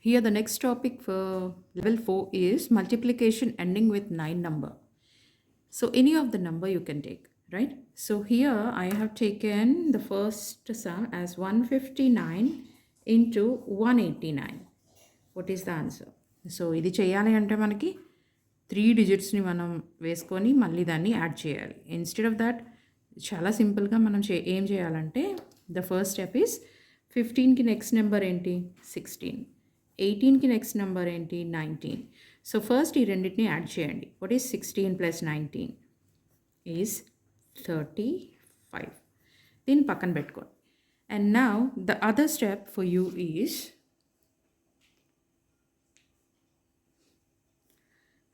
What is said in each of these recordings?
Here the next topic for level 4 is multiplication ending with 9 number. So any of the number you can take, right? So here I have taken the first sum as 159 into 189. What is the answer? So ఇది చేయాలి అంటే మనకి 3 డిజిట్స్ని మనం వేసుకొని మళ్ళీ దాన్ని add చేయాలి. Instead of that చాలా సింపుల్గా మనం ఏం చేయాలంటే ద ఫస్ట్ స్టెప్ ఈస్ 15కి నెక్స్ట్ నెంబర్ ఏంటి 16, 18కి నెక్స్ట్ నెంబర్ ఏంటి 19. సో ఫస్ట్ ఈ రెండింటిని యాడ్ చేయండి. What is 16 plus 19 is 35. దీన్ని పక్కన పెట్టుకోండి. And now the other step for you is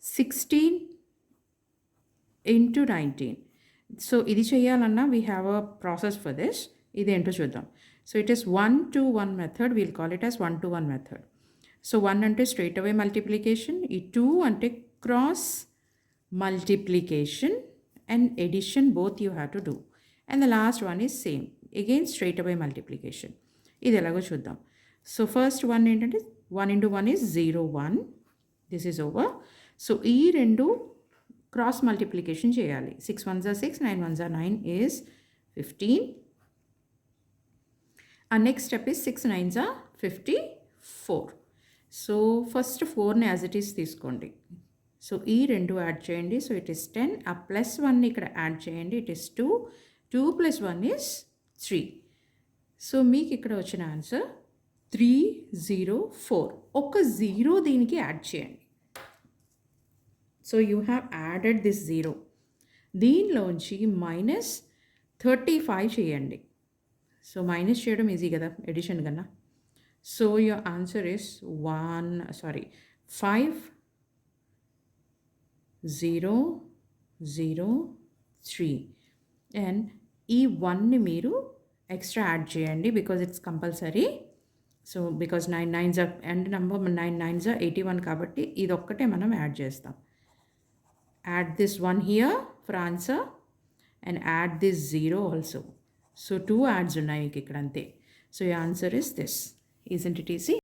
16 into 19. So ఇది చేయాలన్నా we have a process for this. ఇదేంటో చూద్దాం. So it is 1 to 1 method. We'll call it as 1 to 1 method. So 1 అంటే straight away multiplication, ఈ 2 అంటే cross multiplication and addition, both you have to do. And the last one is same, again straight away multiplication. ఇది ఎలాగో చూద్దాం. So first one ఏంటంటే 1 into 1 is 0, 1. This is over. So ఈ రెండు cross multiplication చేయాలి. 6 ones are 6, 9 ones are 9 is 15. Our next step is 6 9s are 54. So first 4ని as it is తీసుకోండి. So ఈ రెండు యాడ్ చేయండి. So it is 10. ఆ ప్లస్ 1ని ఇక్కడ యాడ్ చేయండి. It is 2. 2 plus 1 is 3. So మీకు ఇక్కడ వచ్చిన ఆన్సర్ 304. ఒక 0 దీనికి యాడ్ చేయండి. So you have added this 0. దీనిలోంచి -35 చేయండి. సో మైనస్ చేయడం ఈజీ కదా ఎడిషన్ కన్నా. So your answer is 5003. And ఈ 1ని మీరు ఎక్స్ట్రా యాడ్ చేయండి because it's compulsory. So because 9 9s are and number 9 9s are 81 కాబట్టి ఇది ఒక్కటే మనం యాడ్ చేస్తాం. Add this 1 here for answer and add this 0 also. So 2 adds ఉన్నాయి ఇక్కడ అంతే. So your answer is this. Isn't it easy?